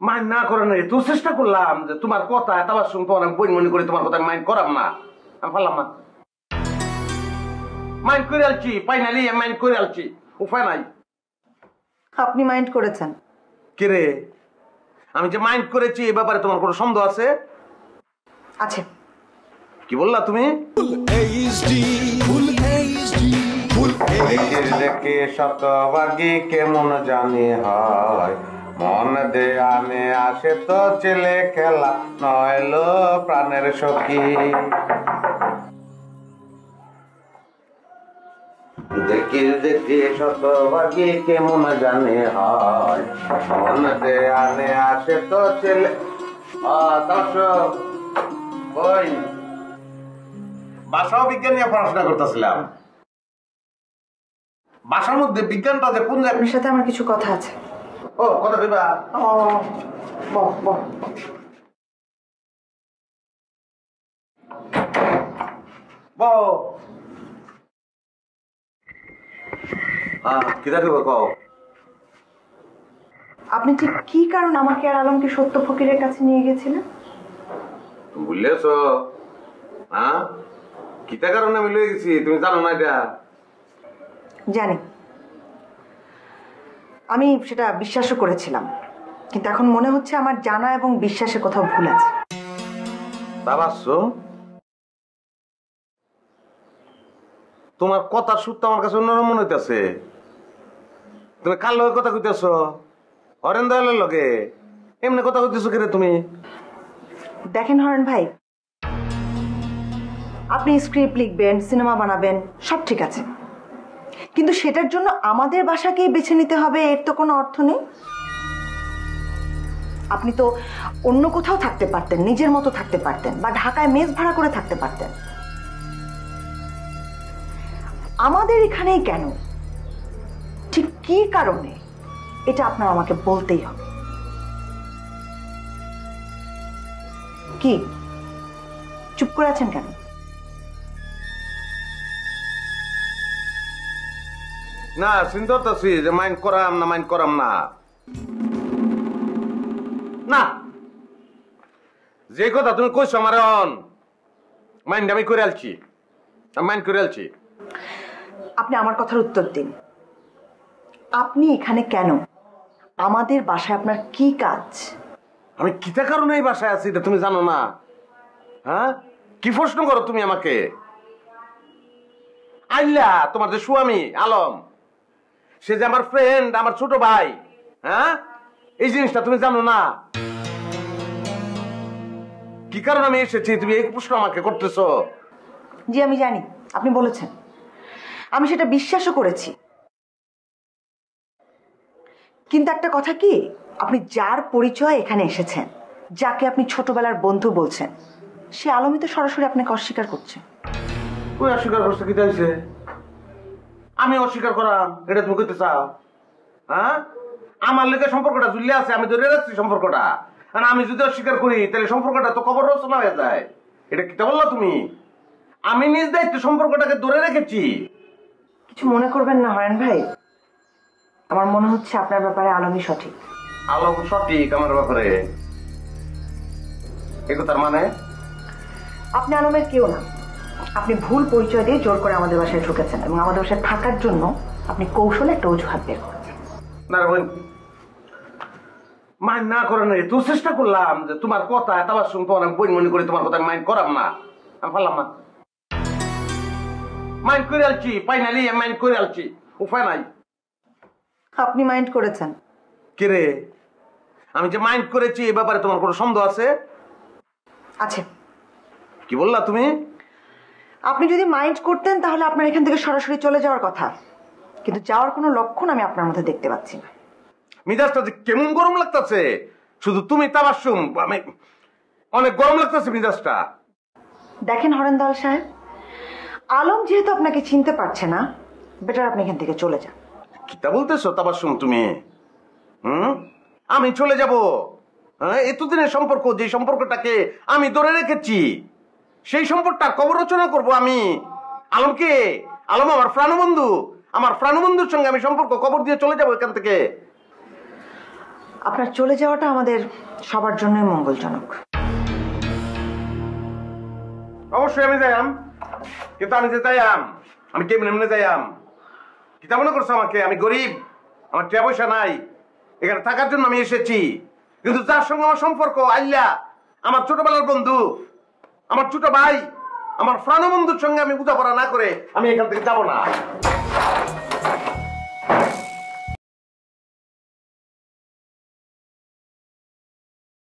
Mind না করে নাই তো চেষ্টা করলাম যে তোমার কথা এতবার শুনবো আমি বই মনে করি তোমার কথা মাইন্ড করাম না আমি পারলাম না মাইন্ড করে আলছি ফাইনালি মাইন্ড করে আলছি উপায় নাই। আপনি মাইন্ড করেছেন কে রে? আমি যে মাইন্ড করেছি এই ব্যাপারে তোমার কোনো সন্দেহ আছে? আছে। কি বললা তুমি? দেখে শতভাগী কেমন জানি হয় মন দেয়ানে আসে তো ছেলে খেলা নয়লো প্রাণের সখী। দেখে দেখে শতভাগী কেমন জানি হয় মন দেয়ানে আসে তো ছেলে। দর্শক ওই ভাষা বিজ্ঞান নিয়ে পড়াশোনা করতেছিলাম। ভাষার মধ্যে বিজ্ঞানটা যে কোন আপনার সাথে আমার কিছু কথা আছে। ও কথা কইবা? আপনি ঠিক কি কারণ আমাকে আর আলমকে সত্য ফকিরের কাছে নিয়ে গেছিলেন? বুঝলেছ? হ্যাঁ, কিতা কারণে আমি লয়ে গেছি তুমি জানো না? এটা জানি, আমি সেটা বিশ্বাসও করেছিলাম, কিন্তু এখন মনে হচ্ছে আমার জানা এবং বিশ্বাসে কোথাও ভুল আছে। তোমার কথা সূত্র আমার কাছে অন্যরকম মনে হইতেছে। তুমি কার লগে কথা কইতেছ? হরেন দয়ালের লগে এমনি কথা কইতেছো কেরে তুমি? দেখেন হরেন ভাই, আপনি স্ক্রিপ্ট লিখবেন, সিনেমা বানাবেন, সব ঠিক আছে, কিন্তু সেটার জন্য আমাদের বাসাকেই বেছে নিতে হবে এর তো কোনো অর্থ নেই। আপনি তো অন্য কোথাও থাকতে পারতেন, নিজের মতো থাকতে পারতেন, বা ঢাকায় মেস ভাড়া করে থাকতে পারতেন। আমাদের এখানেই কেন? ঠিক কি কারণে? এটা আপনার আমাকে বলতেই হবে। কি চুপ করে আছেন কেন? না চিন্তা করতেছি যে মাইন্ড করাম না মাইন্ড করাম না। না, যে কথা তুমি কইছো আমার মাইন্ড আমি করে আলছি, মাইন্ড করে আলছি। আপনি আমার কথার উত্তর দিন। আপনি এখানে কেন? আমাদের বাসায় আপনার কি কাজ? আমি কিতা কারণে এই বাসায় আছি এটা তুমি জানো না? হ্যাঁ, কি প্রশ্ন করো তুমি আমাকে? আইলা তোমার যে স্বামী আলম, সে যে আমার ফ্রেন্ড, আমার ছোট ভাই, হ্যাঁ, এই জিনিসটা তুমি জানো না? কি কারণে আমি এসেছি তুমি এই প্রশ্ন আমাকে করতেছো? জি আমি জানি, আপনি বলেছেন, আমি সেটা বিশ্বাসও করেছি, কিন্তু একটা কথা কি, আপনি যার পরিচয় এখানে এসেছেন, যাকে আপনি ছোটবেলার বন্ধু বলছেন, সে আলমই তো সরাসরি আপনাকে অস্বীকার করছে। ওই অস্বীকার করছে কি হয়েছে? আমি অস্বীকার করাম এটা তুমি করতে চাও? হ্যাঁ, আমার লেগে সম্পর্কটা ঝুলে আছে, আমি ধরে রাখছি সম্পর্কটা। আর আমি যদি অস্বীকার করি তাহলে সম্পর্কটা তো কবর রচনা হয়ে যায়। এটা কি বললা তুমি? আমি নিজ দায়িত্বে সম্পর্কটাকে ধরে রেখেছি। কিছু মনে করবেন না হরেন ভাই, আমার মনে হচ্ছে আপনার ব্যাপারে আলমই সঠিক। আলম সঠিক আমার ব্যাপারে? একথার মানে? আপনি আলমের কেউ না, আপনি ভুল পরিচয় দিয়ে জোর করে আমাদের বাসায় ঢুকেছেন এবং আমাদের বাসায় থাকার জন্য আপনি কৌশলে একটা অজুহাত বের করেছেন। না মাইন্ড না করে নাই তো চেষ্টা করলাম যে তোমার কথা এতবার শুনবো আমি বই মনে করি তোমার কথা মাইন্ড করাম না আমি পারলাম না। মাইন্ড করে আলছি ফাইনালি মাইন্ড করে আলছি উপায় নাই। আপনি মাইন্ড করেছেন? কে রে? আমি যে মাইন্ড করেছি এই ব্যাপারে তোমার কোনো সন্দেহ আছে? আছে। কি বললা তুমি? আপনি যদি মাইন্ড করতেন তাহলে আপনার এখান থেকে সরাসরি চলে যাওয়ার কথা, কিন্তু যাওয়ার কোনো লক্ষণ আমি আপনার মধ্যে দেখতে পাচ্ছি না। মিজাজটা যে কেমন গরম লাগতেছে, শুধু তুমি তাবাসসুম, আমি অনেক গরম লাগতেছে মিজাজটা। দেখেন হরেন্দল সাহেব, আলম যেহেতু আপনাকে চিনতে পারছে না, বেটার আপনি এখান থেকে চলে যান। কিতা বলতেছো তাবাসসুম তুমি? আমি চলে যাব? হ্যাঁ, এতদিনের সম্পর্ক, যে সম্পর্কটাকে আমি ধরে রেখেছি, সেই সম্পর্কটার কবর রচনা করবো আমি? আলমকে, আলম আমার প্রাণবন্ধু, আমার প্রাণবন্ধুর সঙ্গে আমি সম্পর্ক কবর দিয়ে চলে যাবো এখান থেকে? আপনার চলে যাওয়াটা আমাদের সবার জন্যই মঙ্গলজনক। অবশ্যই আমি যাইয়াম, কিন্তু আমি যে যাইয়াম আমি কেমন এমনি যাইয়াম? কিতা মনে করছো আমাকে? আমি গরিব, আমার টাকা পয়সা নাই, এখানে থাকার জন্য আমি এসেছি। কিন্তু যার সঙ্গে আমার সম্পর্ক আইলা, আমার ছোটবেলার বন্ধু, আমার ছোট ভাই, আমার প্রাণ বন্ধুর সঙ্গে আমি বোঝাপড়া না করে আমি এখান থেকে যাবো না।